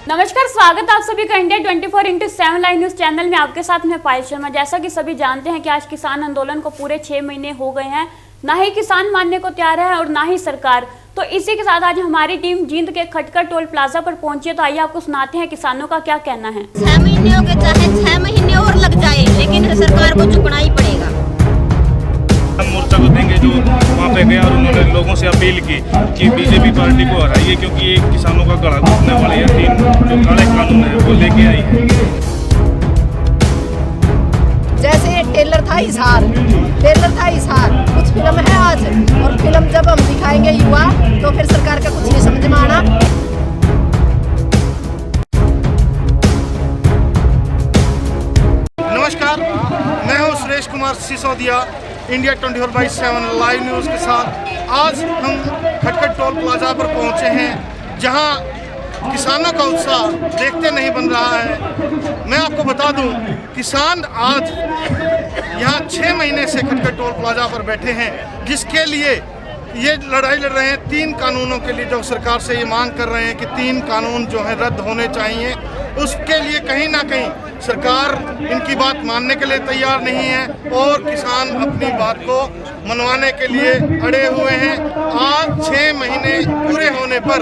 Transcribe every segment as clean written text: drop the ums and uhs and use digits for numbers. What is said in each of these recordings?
नमस्कार, स्वागत है आप सभी का इंडिया 24/7 लाइव न्यूज चैनल में। आपके साथ मैं पायल शर्मा। जैसा कि सभी जानते हैं कि आज किसान आंदोलन को पूरे 6 महीने हो गए हैं, ना ही किसान मानने को तैयार है और ना ही सरकार। तो इसी के साथ आज हमारी टीम जींद के खटकर टोल प्लाजा पर पहुंची है। तो आइए आपको सुनाते हैं किसानों का क्या कहना है। 6 महीने हो गए, चाहे 6 महीने और लग जाए, लेकिन सरकार को झुकना ही पड़ेगा। हम मोर्चा को देंगे। जो वहाँ पे गया और उन्होंने लोगों से अपील की कि बीजेपी पार्टी को हराइए, क्योंकि ये किसानों का गला घोटने वाली है। 3 जो काले कानून है वो लेके आई है। जैसे टेलर था इजहार, कुछ फिल्म है आज, और फिल्म जब हम दिखाएंगे युवा तो फिर सरकार का कुछ नहीं समझ में आना। नमस्कार, मैं हूं Suresh Kumar Sisodia, India 24/7 live news के साथ। आज हम खटखट टोल प्लाजा पर पहुंचे हैं, जहां किसानों का उत्साह देखते नहीं बन रहा है। मैं आपको बता दूं, किसान आज यहां 6 महीने से खटखट टोल प्लाजा पर बैठे हैं, जिसके लिए ये लड़ाई लड़ रहे हैं। 3 कानूनों के लिए जो सरकार से ये मांग कर रहे हैं कि 3 कानून जो है रद्द होने चाहिए। उसके लिए कहीं ना कहीं सरकार इनकी बात मानने के लिए तैयार नहीं है और किसान अपनी बात को मनवाने के लिए अड़े हुए हैं। आज 6 महीने पूरे होने पर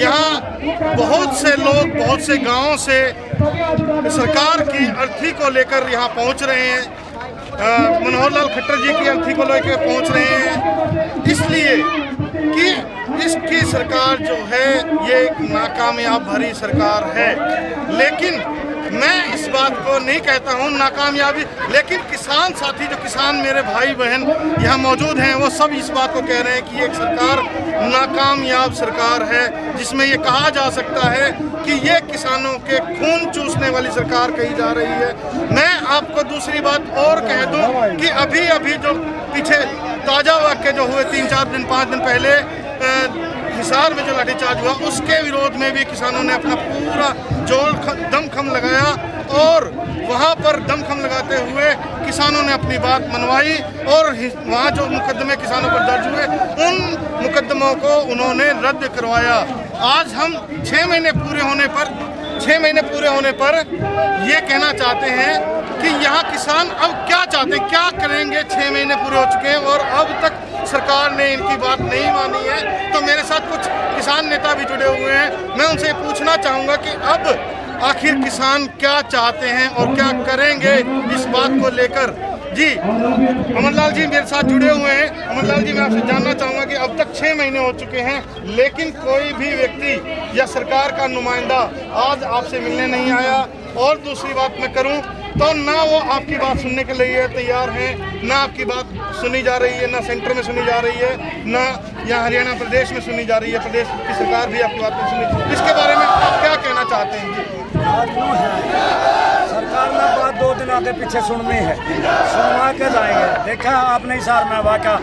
यहाँ बहुत से लोग बहुत से गांवों से सरकार की अर्थी को लेकर यहाँ पहुँच रहे हैं। मनोहर लाल खट्टर जी की अर्थी को लेकर पहुँच रहे हैं, इसलिए कि इसकी सरकार जो है ये नाकामयाब भरी सरकार है। लेकिन मैं इस बात को नहीं कहता हूँ नाकामयाबी, लेकिन किसान साथी, जो किसान मेरे भाई बहन यहाँ मौजूद हैं, वो सब इस बात को कह रहे हैं कि ये सरकार नाकामयाब सरकार है, जिसमें ये कहा जा सकता है कि ये किसानों के खून चूसने वाली सरकार कही जा रही है। मैं आपको दूसरी बात और कह दूं कि अभी जो पीछे ताज़ा वाक़ये जो हुए 3-4 दिन 5 दिन पहले हिसार में जो लाठीचार्ज हुआ, उसके विरोध में भी किसानों ने अपना पूरा जोर दमखम लगाया और वहाँ पर दमखम लगाते हुए किसानों ने अपनी बात मनवाई और वहाँ जो मुकदमे किसानों पर दर्ज हुए, उन मुकदमों को उन्होंने रद्द करवाया। आज हम 6 महीने पूरे होने पर ये कहना चाहते हैं कि यहाँ किसान अब क्या चाहते हैं, क्या करेंगे। 6 महीने पूरे हो चुके हैं और अब तक सरकार ने इनकी बात नहीं मानी है। तो मेरे साथ कुछ किसान नेता भी जुड़े हुए हैं। मैं उनसे पूछना चाहूँगा कि अब आखिर किसान क्या चाहते हैं और क्या करेंगे इस बात को लेकर। जी, अमरलाल जी मेरे साथ जुड़े हुए हैं। अमरलाल जी, मैं आपसे जानना चाहूँगा कि अब तक 6 महीने हो चुके हैं, लेकिन कोई भी व्यक्ति या सरकार का नुमाइंदा आज आपसे मिलने नहीं आया। और दूसरी बात मैं करूं तो ना वो आपकी बात सुनने के लिए तैयार हैं, ना आपकी बात सुनी जा रही है, ना सेंटर में सुनी जा रही है, ना यहाँ हरियाणा प्रदेश में सुनी जा रही है। प्रदेश की सरकार भी आपकी बात नहीं सुनी। इसके बारे में आप क्या कहना चाहते हैं? जी, सरकार ने बात 2 दिन आगे पीछे सुननी है, सुनवा के जाएंगे। देखा आपने हिसार में वाक़ा,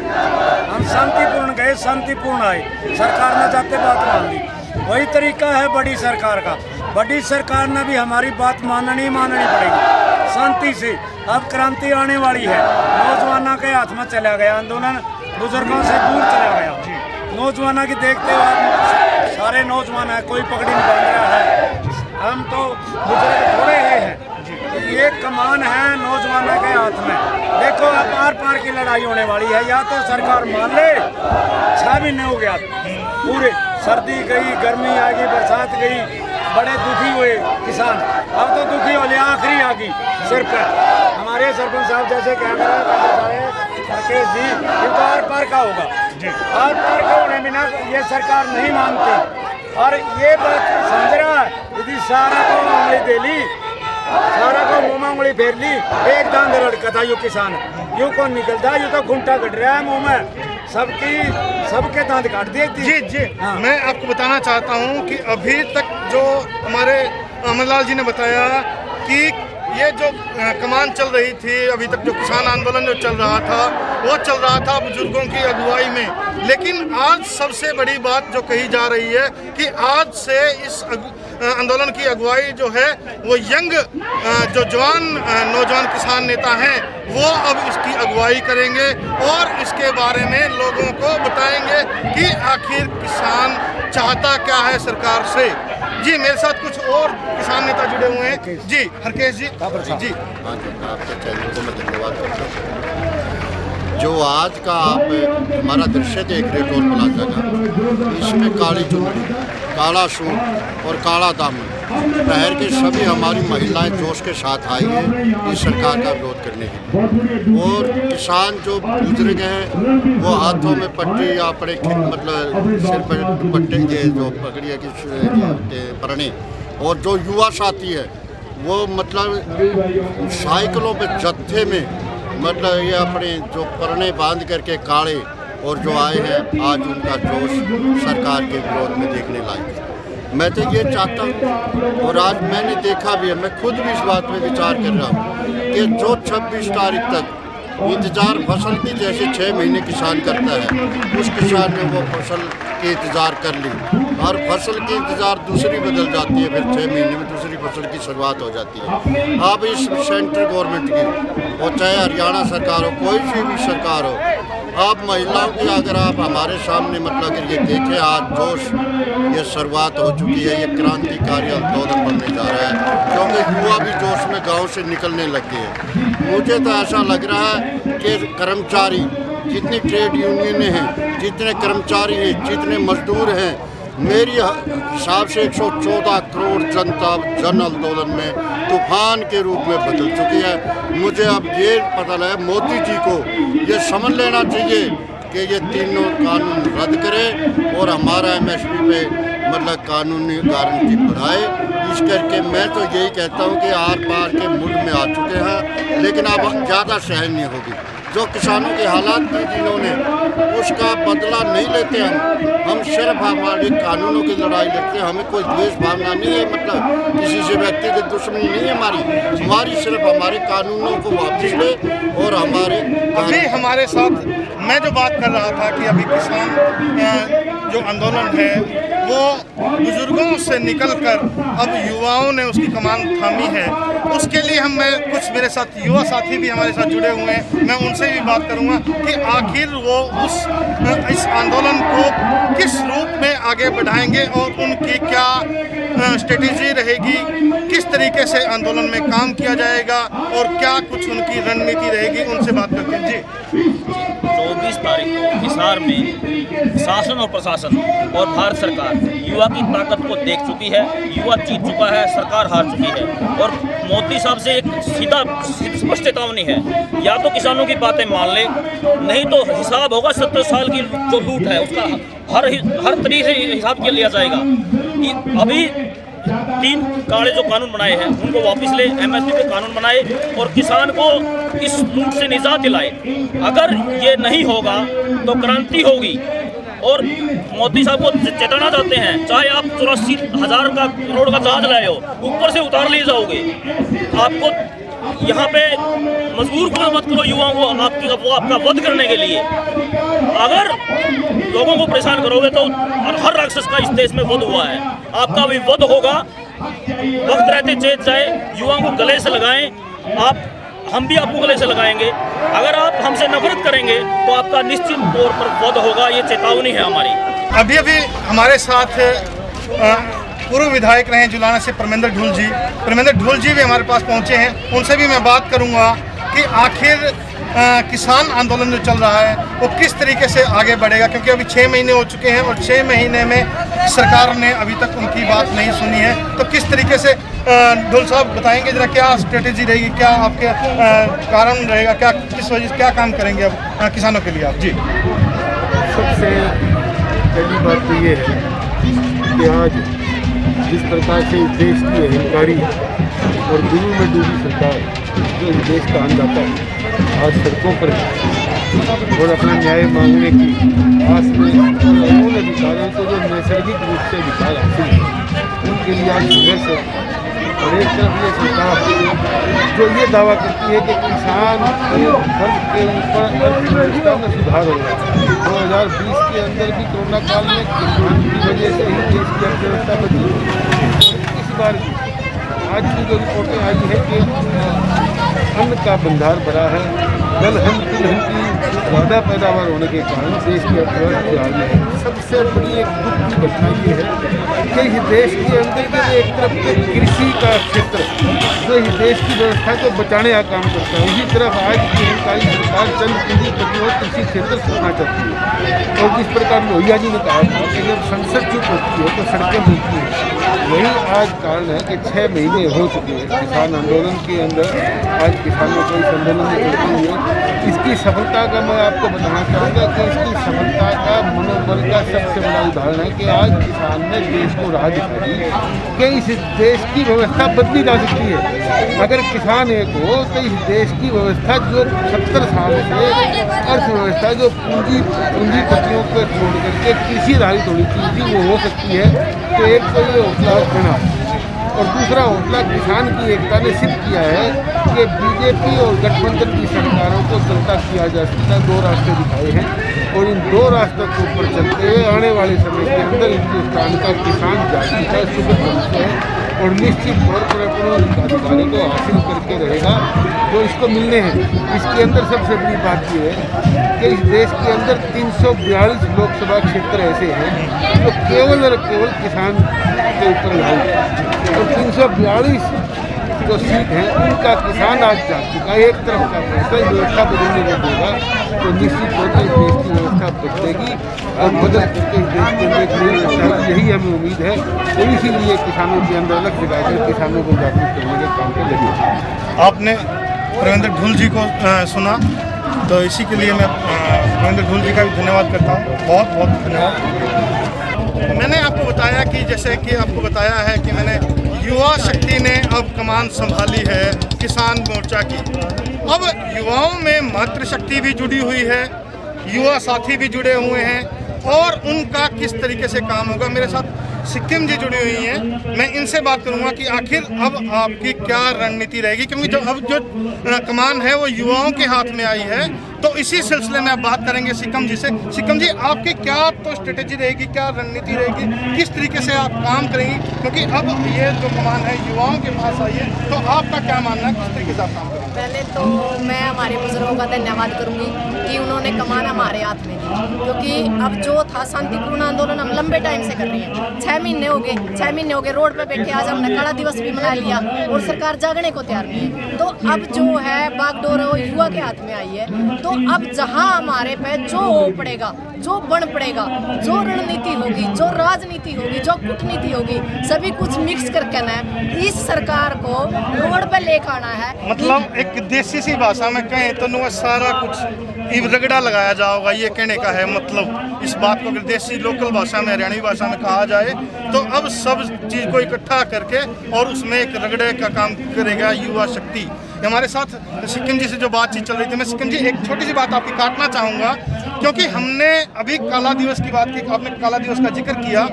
हम शांतिपूर्ण गए, शांतिपूर्ण आए, सरकार ने जाते बात मान ली। वही तरीका है बड़ी सरकार का। बड़ी सरकार ने भी हमारी बात माननी पड़ेगी शांति से। अब क्रांति आने वाली है। नौजवानों के हाथ में चला गया आंदोलन, बुजुर्गों से दूर चला गया। नौजवानों की देखते हुए सारे नौजवान हैं, कोई पगड़ी नहीं बांध रहा है। हम तो बुजुर्ग थोड़े ही हैं। ये कमान है नौजवानों के हाथ में। देखो अब आर पार की लड़ाई होने वाली है। या तो सरकार मान ले, 6 महीने हो गया पूरे, सर्दी गई, गर्मी आ गई, बरसात गई, बड़े दुखी हुए किसान। अब तो दुखी हो लिया, आखिरी आ गई सिर पर। हमारे सरपंच साहब जैसे कह रहे हैं राकेश जी, ये तो आर पार का होगा। आर पार का होने में ना ये सरकार नहीं मानती और ये बात समझ रहा है। यदि सारा को उंगली दे ली, सारा को मुँह में उंगली फेर ली, एक दांत लड़का था। यू किसान यूँ कौन निकलता, यूँ तो घुंटा कट रहा है मुँह में, सबके दांत काट दिए। जी हाँ। मैं आपको बताना चाहता हूँ कि अभी तक जो हमारे अमरलाल जी ने बताया कि ये जो कमान चल रही थी, अभी तक जो किसान आंदोलन जो चल रहा था वो चल रहा था बुजुर्गों की अगुवाई में। लेकिन आज सबसे बड़ी बात जो कही जा रही है कि आज से इस आंदोलन की अगुवाई जो है वो यंग जो नौजवान किसान नेता हैं वो अब इसकी अगुवाई करेंगे और इसके बारे में लोगों को बताएंगे कि आखिर किसान चाहता क्या है सरकार से। जी, मेरे साथ कुछ हरकेश जी हरकेश जी काबर साहब। जी हाँ जी, मैं आपके चैनल को मैं धन्यवाद करता हूँ। जो आज का आप हमारा दृश्य देख रहे टोल प्लाजा का, इसमें काली चुनरी, काला सूट और काला दामन पहन के सभी हमारी महिलाएं जोश के साथ आई है इस सरकार का विरोध करने के लिए। और किसान जो बुजुर्ग हैं वो हाथों में पट्टी या अपने मतलब सिर पर दुपट्टे ये जो पगड़िया की परने, और जो युवा साथी है वो मतलब साइकिलों पे जत्थे में मतलब ये अपने जो परने बांध करके काले और जो आए हैं, आज उनका जोश सरकार के विरोध में देखने लायक है। मैं तो ये चाहता हूँ, और आज मैंने देखा भी है, मैं खुद भी इस बात में विचार कर रहा हूँ कि जो 26 तारीख तक इंतज़ार फसल की जैसे 6 महीने किसान करता है, उस किसान ने वो फसल की इंतज़ार कर ली और फसल की इंतज़ार दूसरी बदल जाती है, फिर 6 महीने में दूसरी फसल की शुरुआत हो जाती है। अब इस सेंट्रल गवर्नमेंट की, और चाहे हरियाणा सरकार हो, कोई सी भी सरकार हो, आप महिलाओं की अगर आप हमारे सामने मतलब अगर ये देखें, आज जोश ये शुरुआत हो चुकी है, ये क्रांतिकारी आंदोलन बनने जा रहा है, क्योंकि युवा भी जोश में गांव से निकलने लग गए हैं। मुझे तो ऐसा लग रहा है कि कर्मचारी, जितनी ट्रेड यूनियनें हैं, जितने कर्मचारी हैं, जितने मजदूर हैं, मेरी हिसाब से 114 करोड़ जनता जन आंदोलन में तूफान के रूप में बदल चुकी है। मुझे अब ये पता लगा मोदी जी को ये समझ लेना चाहिए कि ये तीनों कानून रद्द करे और हमारा MSP पे मतलब कानूनी गारंटी बढ़ाए। इस करके मैं तो यही कहता हूँ कि आर पार के मुल्क में आ चुके हैं, लेकिन अब ज़्यादा सहन नहीं होगी। जो किसानों के हालात की जिन्होंने उसका बदला नहीं लेते हम सिर्फ हमारे कानूनों की लड़ाई लड़ते हैं। हमें कोई द्वेष भावना नहीं है, मतलब किसी से व्यक्तिगत दुश्मनी नहीं है हमारी सिर्फ हमारे कानूनों को वापस ले और हमारे अभी हमारे साथ मैं जो बात कर रहा था कि अभी किसान जो आंदोलन है वो बुजुर्गों से निकलकर अब युवाओं ने उसकी कमान थामी है। उसके लिए मैं कुछ मेरे साथ युवा साथी भी हमारे साथ जुड़े हुए हैं, मैं उनसे भी बात करूंगा कि आखिर वो इस आंदोलन को किस रूप में आगे बढ़ाएंगे और उनकी क्या स्ट्रेटेजी रहेगी, किस तरीके से आंदोलन में काम किया जाएगा और क्या कुछ उनकी रणनीति रहेगी। उनसे बात करते हैं। जी 24 तारीख को हिसार में शासन और प्रशासन और भारत सरकार युवा की ताकत को देख चुकी है। युवा जीत चुका है, सरकार हार चुकी है और मोदी साहब से एक सीधा स्पष्ट चेतावनी है, या तो किसानों की बातें मान ले, नहीं तो हिसाब होगा 70 साल की जो लूट है उसका हर तरीके से हिसाब किया लिया जाएगा। अभी 3 काले जो कानून बनाए हैं उनको वापस ले, MSP पे कानून बनाए और किसान को इस लूट से निजात दिलाए। अगर ये नहीं होगा तो क्रांति होगी। और मोदी साहब को चेताना चाहते हैं, चाहे आप 84,000 का करोड़ का जहाज लाए हो, ऊपर से उतार लिए जाओगे। आपको यहाँ पे मजबूर मत करो युवाओं को वो आपका वध करने के लिए। अगर लोगों को परेशान करोगे तो हर राक्षस का इस देश में वध हुआ है, आपका भी वध होगा। वक्त रहते चेत जाए, युवाओं को गले से लगाएं, हम भी आपको गले से लगाएंगे। अगर आप हमसे नफरत करेंगे तो आपका निश्चित तौर पर वध होगा, ये चेतावनी है हमारी। अभी हमारे साथ पूर्व विधायक रहे जुलाना से परमेंद्र ढूल जी भी हमारे पास पहुंचे हैं। उनसे भी मैं बात करूंगा कि आखिर किसान आंदोलन जो चल रहा है वो किस तरीके से आगे बढ़ेगा, क्योंकि अभी 6 महीने हो चुके हैं और 6 महीने में सरकार ने अभी तक उनकी बात नहीं सुनी है। तो किस तरीके से ढुल साहब बताएंगे जरा, क्या स्ट्रेटेजी रहेगी, क्या आपके कारण रहेगा, क्या किस वजह से क्या काम करेंगे अब किसानों के लिए आप? जी सबसे पहली बात तो ये है कि आज जिस प्रकार से इस देश की अहंकारी और गुरु में डूबी सरकार जो इस देश का अन्नदाता है, आज सड़कों पर और अपना न्याय मांगने की आस में उन अधिकारियों को जो नैसर्गिक रूप से अधिकार हासिल है उनके लिए आज संघर्ष है। और एक तरफ ये सरकार जो ये दावा करती है कि किसान के वर्ग के ऊपर अर्थव्यवस्था में सुधार होगा। 2020 के अंदर भी कोरोना काल में किसान की वजह से ही देश की अर्थव्यवस्था बदली। इस बार आज की जो रिपोर्टें आई है कि अन्न का भंडार भरा है। दलहन तिलहन की ज़्यादा पैदावार होने के कारण देश की अर्थव्यवस्था हाल में है। सबसे बड़ी एक दुख की घटना ये है कि इस देश के अंदर के एक तरफ के कृषि का क्षेत्र जो इस देश की व्यवस्था को बचाने का काम करता है, उसी तरफ आज की हिंदुस्तानी सरकार चंद पूंजीपतियों कृषि क्षेत्र छोड़ना चाहती है। और जिस प्रकार लोहिया जी ने कहा था कि जब संसद चुप होती है तो सड़कें मिलती हैं, वही आज कारण है कि 6 महीने हो चुके हैं किसान आंदोलन के अंदर। आज किसानों को इस आंदोलन में जुड़ते हुए इसकी सफलता का मैं आपको बताना चाहूँगा कि इसकी सफलता का मनोबल का सबसे बड़ा उदाहरण है कि आज किसान ने देश को राह दिखा दी कि इस देश की व्यवस्था बदली जा सकती है। अगर किसान एक हो तो इस देश की व्यवस्था जो 70 साल से अर्थव्यवस्था जो पूंजीपतियों को छोड़ करके कृषि आधारित होनी चाहिए वो हो सकती है। तो एक तो ये हौसला देना और दूसरा हौसला किसान की एकता ने सिद्ध किया है कि बीजेपी और गठबंधन की सरकारों को चलता किया जा सकता है। 2 रास्ते दिखाए हैं और इन 2 रास्तों के ऊपर चलते हुए आने वाले समय के अंदर हिंदुस्तान का किसान जाति है, शुभ भविष्य है और निश्चित तौर पर अपने अधिकारी को हासिल करके रहेगा जो इसको मिलने हैं। इसके अंदर सबसे बड़ी बात ये है कि इस देश के अंदर 342 लोकसभा क्षेत्र ऐसे हैं जो केवल और केवल किसान के ऊपर लागू है और 342 जो सीट है उनका किसान आज जा चुका है। एक तरफ का फैसला व्यवस्था बदलने में देगा तो निश्चित तौर पर देश की व्यवस्था बदलेगी और बदल करके देश के लिए एक नई व्यवस्था, यही हमें उम्मीद है। और इसीलिए किसानों के अंदर अलग जगाकर किसानों को जागरूक करने के काम पर लगे। आपने प्रवीण ढुल जी को सुना, तो इसी के लिए मैं प्रवीण ढुल जी का भी धन्यवाद करता हूँ। बहुत बहुत धन्यवाद। मैंने आपको बताया कि जैसे कि आपको बताया है कि मैंने युवा शक्ति ने अब कमान संभाली है किसान मोर्चा की। अब युवाओं में मातृशक्ति भी जुड़ी हुई है, युवा साथी भी जुड़े हुए हैं और उनका किस तरीके से काम होगा। मेरे साथ सिक्किम जी जुड़ी हुई हैं, मैं इनसे बात करूंगा कि आखिर अब आपकी क्या रणनीति रहेगी, क्योंकि अब जो कमान है वो युवाओं के हाथ में आई है। तो इसी सिलसिले में आप बात करेंगे सिक्किम जी से। सिक्किम जी, आपकी क्या तो स्ट्रेटेजी रहेगी, क्या रणनीति रहेगी, किस तरीके से आप काम करेंगी, क्योंकि अब ये जो कमान है युवाओं के पास आई है, तो आपका क्या मानना है, किस तरीके से आप काम करेंगे? पहले तो मैं हमारे बुजुर्गों का धन्यवाद करूंगी कि उन्होंने कमान हमारे हाथ में दी, क्योंकि अब जो था शांतिपूर्ण आंदोलन हम लंबे टाइम से कर रहे हैं। 6 महीने हो गए रोड पे बैठे। आज हमने काला दिवस भी मना लिया और सरकार जागने को तैयार नहीं है। तो अब जो है बागडोर वो युवा के हाथ में आई है। तो अब जहां हमारे पे जो हो पड़ेगा, जो बन पड़ेगा, जो रणनीति होगी, जो राजनीति होगी, जो कूटनीति होगी, सभी कुछ मिक्स करके ना इस सरकार को रोड पे लेकर आना है। मतलब एक देसी सी भाषा में कहें तो नुआ सारा कुछ रगड़ा लगाया जाएगा, ये कहने का है मतलब। इस बात को अगर देसी लोकल भाषा में, हरियाणवी भाषा में कहा जाए तो अब सब चीज़ को इकट्ठा करके और उसमें एक रगड़े का काम करेगा युवा शक्ति। हमारे साथ सिक्किम जी से जो बातचीत चल रही थी, मैं सिक्किम जी एक छोटी सी बात आपकी काटना चाहूँगा, क्योंकि हमने अभी काला दिवस की बात की, आपने काला दिवस का जिक्र किया।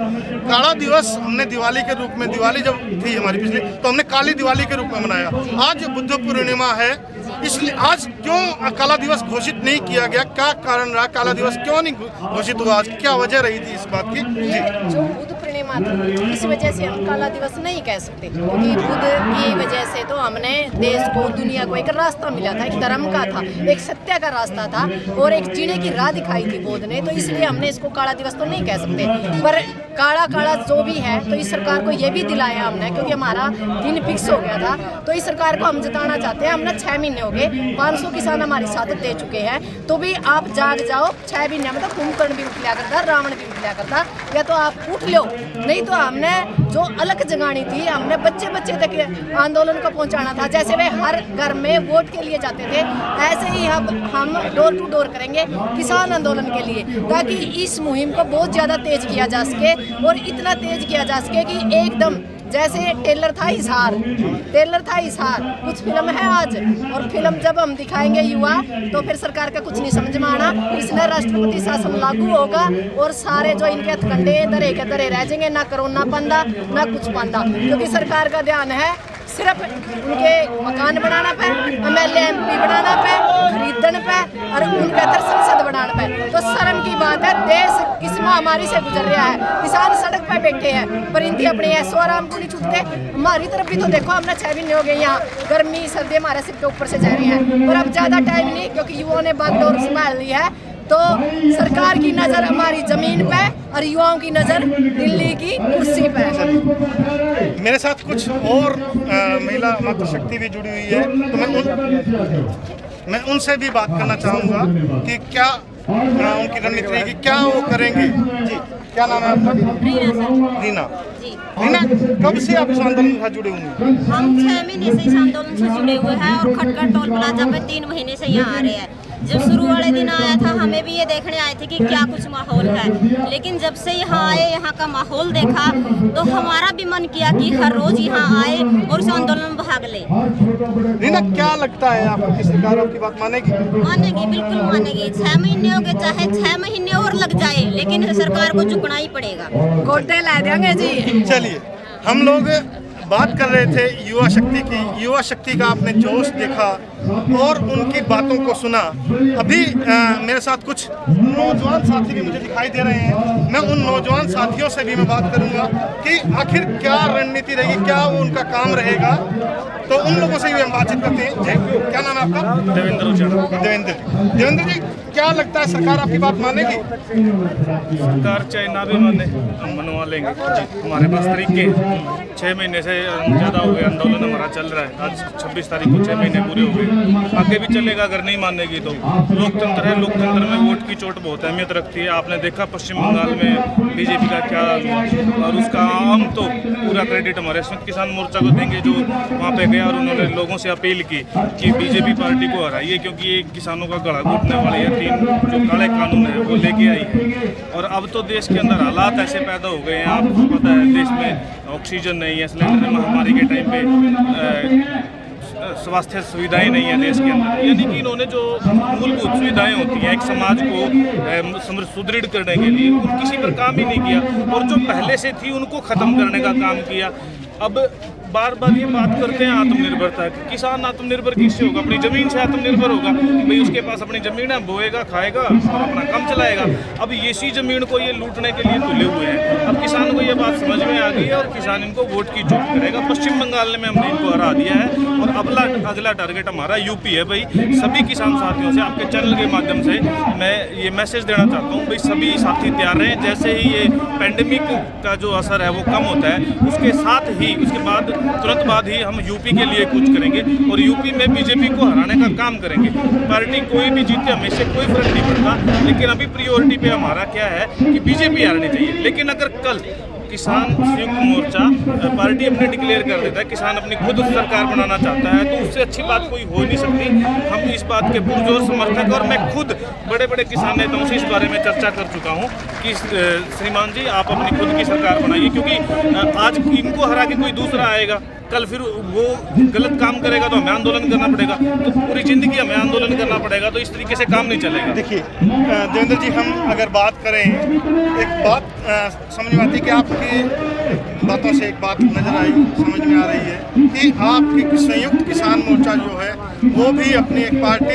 काला दिवस हमने दिवाली के रूप में, दिवाली जब थी हमारी पिछली, तो हमने काली दिवाली के रूप में मनाया। आज बुद्ध पूर्णिमा है, इसलिए आज क्यों काला दिवस घोषित नहीं किया गया, क्या कारण रहा, काला दिवस क्यों नहीं घोषित हुआ, आज क्या वजह रही थी इस बात की? जी, जो बुद्ध पूर्णिमा थी इस वजह से हम काला दिवस नहीं कह सकते, क्योंकि बुद्ध की वजह से तो हमने देश को, दुनिया को एक रास्ता मिला था, एक धर्म का था, एक सत्य का रास्ता था और एक जीने की राह दिखाई थी बुद्ध ने। तो इसलिए हमने इसको काला दिवस तो नहीं कह सकते, पर काला काला जो भी है तो इस सरकार को ये भी दिलाया हमने, क्योंकि हमारा दिन फिक्स हो गया था। तो इस सरकार को हम जिताना चाहते हैं। हमने 6 महीने हो गए, 500 किसान हमारी साथ दे चुके हैं, तो भी आप जाग जाओ। 6 महीने में तो कुंभकर्ण भी उठ लिया करता, रावण भी उठ लिया करता, या तो आप उठ लो, नहीं तो हमने जो अलग जगानी थी, हमने बच्चे बच्चे तक आंदोलन को पहुंचाना था। जैसे वे हर घर में वोट के लिए जाते थे, ऐसे ही हम डोर टू डोर करेंगे किसान आंदोलन के लिए, ताकि इस मुहिम को बहुत ज़्यादा तेज किया जा सके और इतना तेज किया जा सके कि एकदम जैसे टेलर था हिसार, कुछ फिल्म है आज, और फिल्म जब हम दिखाएंगे युवा तो फिर सरकार का कुछ नहीं समझ में आना। इसलिए राष्ट्रपति शासन लागू होगा और सारे जो इनके हथकंडे दरे के दरे रह जाएंगे, ना कोरोना पंदा ना कुछ पंदा, क्योंकि सरकार का ध्यान है सिर्फ उनके मकान बनाना पे, MLA MP बनाना पे, खरीदन पे और उनके अंदर संसद बनाना पे। तो शर्म की बात है, देश किस महामारी से गुजर रहा है, किसान सड़क पे बैठे हैं पर इनकी अपने ऐसो आराम को नहीं छूटते। हमारी तरफ भी तो देखो, हमने 6 महीने हो गए यहाँ, गर्मी सर्दी हमारे सिर के ऊपर से जा रही है, पर अब ज़्यादा टाइम नहीं क्योंकि युवाओं ने बागडोर संभाल ली है। तो सरकार की नज़र हमारी ज़मीन पे और युवाओं की नज़र दिल्ली की कुर्सी पे है। मेरे साथ कुछ और महिला मातृशक्ति भी जुड़ी हुई है, तो मैं उनसे भी बात करना चाहूँगा कि क्या उनकी रणनीति रहेगी, क्या वो करेंगे। जी, क्या नाम है आपका? रीना। रीना, कब से आप इस आंदोलन से जुड़े हुए हैं? हम 6 महीने से इस आंदोलन से जुड़े हुए हैं और खटखट टोल प्लाजा पे 3 महीने से यहाँ आ रहे हैं। जब शुरू वाले दिन आया था हमें भी ये देखने आए थे कि क्या कुछ माहौल है, लेकिन जब से यहाँ आए, यहाँ का माहौल देखा तो हमारा भी मन किया कि हर रोज यहाँ आए और इस आंदोलन में भाग ले। रीना, क्या लगता है आपको कि सरकार आपकी बात मानेगी? मानेगी, बिल्कुल मानेगी। 6 महीने हो गए, चाहे 6 महीने और लग जाए, लेकिन सरकार को झुकना ही पड़ेगा। गोटे ला देंगे जी। चलिए, हम लोग बात कर रहे थे युवा शक्ति की। युवा शक्ति का आपने जोश देखा और उनकी बातों को सुना। अभी मेरे साथ कुछ नौजवान साथी भी मुझे दिखाई दे रहे हैं। मैं उन नौजवान साथियों से भी मैं बात करूंगा कि आखिर क्या रणनीति रहेगी, क्या वो उनका काम रहेगा। तो उन लोगों से भी हम बातचीत करते हैं। क्या नाम है आपका? देवेंद्र जी, क्या लगता है सरकार आपकी बात मानेगी? सरकार चाहे ना भी माने, हम मनवा लेंगे जी। हमारे पास तरीके 6 महीने से ज़्यादा हो गए आंदोलन हमारा चल रहा है। आज 26 तारीख को 6 महीने पूरे हो गए। आगे भी चलेगा अगर नहीं मानेगी तो। लोकतंत्र है, लोकतंत्र में वोट की चोट बहुत अहमियत रखती है। आपने देखा पश्चिम बंगाल में बीजेपी का क्या हुआ और उसका हम तो पूरा क्रेडिट हमारे संयुक्त किसान मोर्चा को देंगे, जो वहाँ पे गया और उन्होंने लोगों से अपील की कि बीजेपी पार्टी को हराइए, क्योंकि ये किसानों का गला घोटने वाली है। 3 जो काले कानून है वो लेके आई है। और अब तो देश के अंदर हालात ऐसे पैदा हो गए हैं, आपको पता है, देश में ऑक्सीजन नहीं है, सिलेंडर महामारी के टाइम पे स्वास्थ्य सुविधाएं नहीं है देश के अंदर। यानी कि इन्होंने जो मूलभूत सुविधाएं होती हैं एक समाज को सुदृढ़ करने के लिए, किसी पर काम ही नहीं किया और जो पहले से थी उनको ख़त्म करने का काम किया। अब बार बार ये बात करते हैं आत्मनिर्भरता की। किसान आत्मनिर्भर किससे होगा? अपनी ज़मीन से आत्मनिर्भर होगा कि भाई उसके पास अपनी ज़मीन है, बोएगा, खाएगा और अपना काम चलाएगा। अब इसी ज़मीन को ये लूटने के लिए तुले हुए हैं। अब किसान को ये बात समझ में आ गई है और किसान इनको वोट की चोट करेगा। पश्चिम बंगाल में हमने इनको हरा दिया है और अगला टारगेट हमारा यूपी है। भाई सभी किसान साथियों से आपके चैनल के माध्यम से मैं ये मैसेज देना चाहता हूँ, भाई सभी साथी तैयार रहें। जैसे ही ये पैंडेमिक का जो असर है वो कम होता है, उसके साथ ही उसके बाद तुरंत बाद ही हम यूपी के लिए कुछ करेंगे और यूपी में बीजेपी को हराने का काम करेंगे। पार्टी कोई भी जीते हमें से कोई फर्क नहीं पड़ता, लेकिन अभी प्रायोरिटी पे हमारा क्या है कि बीजेपी हारनी चाहिए। लेकिन अगर कल किसान संयुक्त मोर्चा पार्टी अपने डिक्लेयर कर देता है, किसान अपनी खुद सरकार बनाना चाहता है, तो उससे अच्छी बात कोई हो नहीं सकती। हम इस बात के पुरजोर समर्थक और मैं खुद बड़े बड़े किसान नेताओं से इस बारे में चर्चा कर चुका हूँ कि श्रीमान जी आप अपनी खुद की सरकार बनाइए, क्योंकि आज इनको हरा के कोई दूसरा आएगा, कल फिर वो गलत काम करेगा तो हमें आंदोलन करना पड़ेगा, तो पूरी ज़िंदगी हमें आंदोलन करना पड़ेगा। तो इस तरीके से काम नहीं चलेगा। देखिए देवेंद्र जी, हम अगर बात करें, एक बात समझ में आती है कि आपकी बातों से एक बात नज़र आई, समझ में आ रही है कि आपकी संयुक्त किसान मोर्चा जो है वो भी अपनी एक पार्टी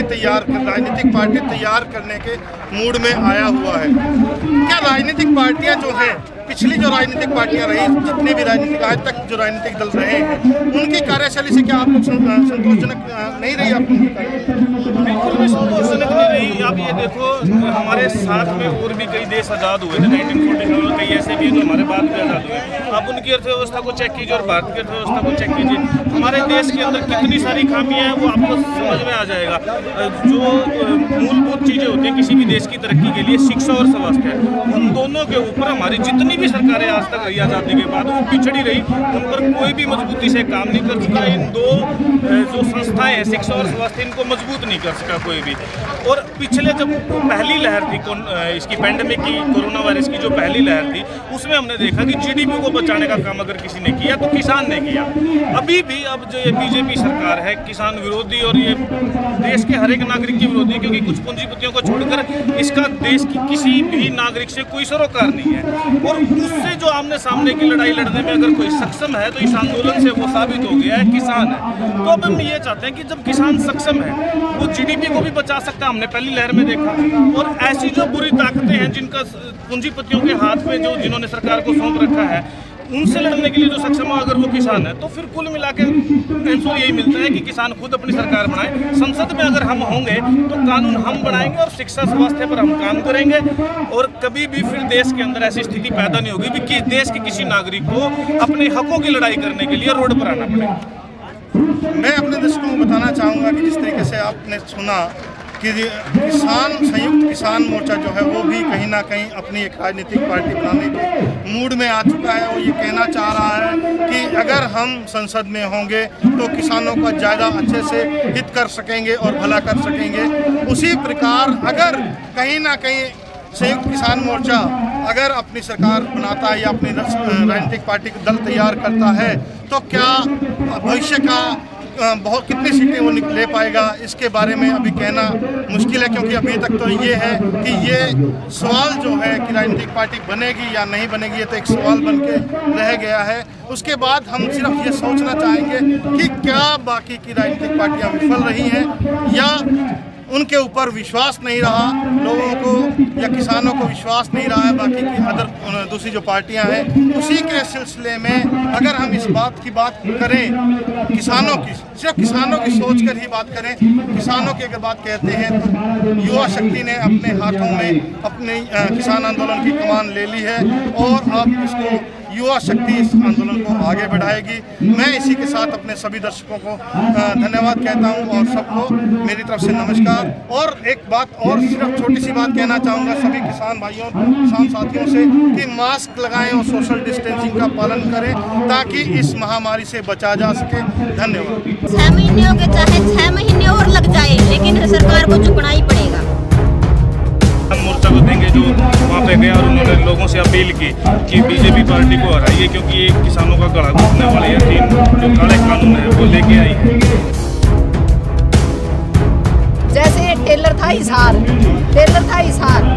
राजनीतिक पार्टी तैयार करने के मूड में आया हुआ है। क्या राजनीतिक पार्टियां जो हैं, पिछली जो राजनीतिक पार्टियां रही, जितने भी राजनीतिक आज तक जो राजनीतिक दल रहे हैं, उनकी कार्यशैली से क्या आप लोग संतोषजनक नहीं रही? आपको बिल्कुल भी संतोषजनक नहीं रही। आप ये देखो, हमारे साथ में और भी कई देश आज़ाद हुए थे 1947 में, कई ऐसे भी जो हमारे बाद में आज़ाद हुए। आप उनकी अर्थव्यवस्था को चेक कीजिए और भारत की अर्थव्यवस्था को चेक कीजिए। हमारे देश के अंदर कितनी सारी खामियां हैं वो आपको समझ में आ जाएगा। जो मूलभूत चीज़ें होती हैं किसी भी देश की तरक्की के लिए, शिक्षा और स्वास्थ्य, उन दोनों के ऊपर हमारी जितनी भी सरकारें आज तक रही आज़ादी के बाद वो पिछड़ी रही, उन पर कोई भी मजबूती से काम नहीं कर चुका। इन दो जो संस्थाएं हैं, शिक्षा और स्वास्थ्य, इनको मजबूत नहीं कर सका कोई भी। और पिछले जब पहली लहर थी इसकी पैंडेमिक की, कोरोना वायरस की जो पहली लहर थी, उसमें हमने देखा कि जीडीपी को बचाने का काम अगर किसी ने किया तो किसान ने किया। अभी भी अब जो ये बीजेपी सरकार है किसान विरोधी और ये देश के हर एक नागरिक के विरोधी, क्योंकि कुछ पूंजीपतियों को छोड़कर इसका देश की किसी भी नागरिक से कोई सरोकार नहीं है। और उससे जो आमने सामने की लड़ाई लड़ने में अगर कोई सक्षम है तो इस आंदोलन से वो साबित हो गया है, किसान है। तो अब हम ये चाहते हैं कि जब किसान सक्षम है वो जीडीपी को भी बचा सकता है, हमने पहली लहर में देखा। और ऐसी जो बुरी ताकतें हैं जिनका पूंजीपतियों के हाथ में जो जिन्होंने सरकार को सौंप रखा है, उनसे लड़ने के लिए जो सक्षम है अगर वो किसान है, तो फिर कुल मिला के आंसर यही मिलता है कि किसान खुद अपनी सरकार बनाए। संसद में अगर हम होंगे तो कानून हम बनाएंगे और शिक्षा स्वास्थ्य पर हम काम करेंगे, और कभी भी फिर देश के अंदर ऐसी स्थिति पैदा नहीं होगी कि देश के किसी नागरिक को अपने हकों की लड़ाई करने के लिए रोड पर आना पड़े। मैं अपने दर्शकों को बताना चाहूँगा कि जिस तरीके से आपने सुना कि किसान संयुक्त किसान मोर्चा जो है वो भी कहीं ना कहीं अपनी एक राजनीतिक पार्टी बनाने के मूड में आ चुका है। वो ये कहना चाह रहा है कि अगर हम संसद में होंगे तो किसानों का ज़्यादा अच्छे से हित कर सकेंगे और भला कर सकेंगे। उसी प्रकार अगर कहीं ना कहीं संयुक्त किसान मोर्चा अगर अपनी सरकार बनाता है या अपनी राजनीतिक पार्टी का दल तैयार करता है तो क्या भविष्य का बहुत कितनी सीटें वो ले पाएगा, इसके बारे में अभी कहना मुश्किल है, क्योंकि अभी तक तो ये है कि ये सवाल जो है कि राजनीतिक पार्टी बनेगी या नहीं बनेगी, ये तो एक सवाल बन के रह गया है। उसके बाद हम सिर्फ ये सोचना चाहेंगे कि क्या बाकी की राजनीतिक पार्टियां विफल रही हैं या उनके ऊपर विश्वास नहीं रहा, लोगों को या किसानों को विश्वास नहीं रहा है बाकी की दूसरी जो पार्टियां हैं। उसी के सिलसिले में अगर हम इस बात की बात करें, किसानों की, सिर्फ किसानों की सोच कर ही बात करें, किसानों की अगर बात कहते हैं तो युवा शक्ति ने अपने हाथों में अपने किसान आंदोलन की कमान ले ली है और अब इसको युवा शक्ति इस आंदोलन को आगे बढ़ाएगी। मैं इसी के साथ अपने सभी दर्शकों को धन्यवाद कहता हूं और सबको मेरी तरफ से नमस्कार। और एक बात और सिर्फ छोटी सी बात कहना चाहूँगा सभी किसान भाइयों, किसान साथियों से कि मास्क लगाएं और सोशल डिस्टेंसिंग का पालन करें ताकि इस महामारी से बचा जा सके। धन्यवाद। 6 महीने हो गए, चाहे 6 महीने और लग जाए, लेकिन सरकार को झुकना ही पड़ेगा। हम मोर्चा को देंगे जो वहाँ पे गया और उन्होंने लोगों से अपील की कि बीजेपी पार्टी को हराइए, क्योंकि ये किसानों का गला घोटने वाली है। 3 जो काले कानून है वो लेके आई है। जैसे ये टेलर था इजहार,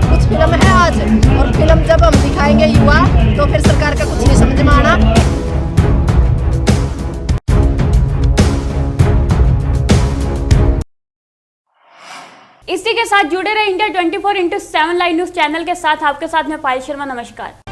कुछ फिल्म है आज, और फिल्म जब हम दिखाएंगे युवा तो फिर सरकार का कुछ नहीं समझ में आना। इसी के साथ जुड़े रहे इंडिया 24/7 लाइव न्यूज चैनल के साथ। आपके साथ मैं पायल शर्मा, नमस्कार।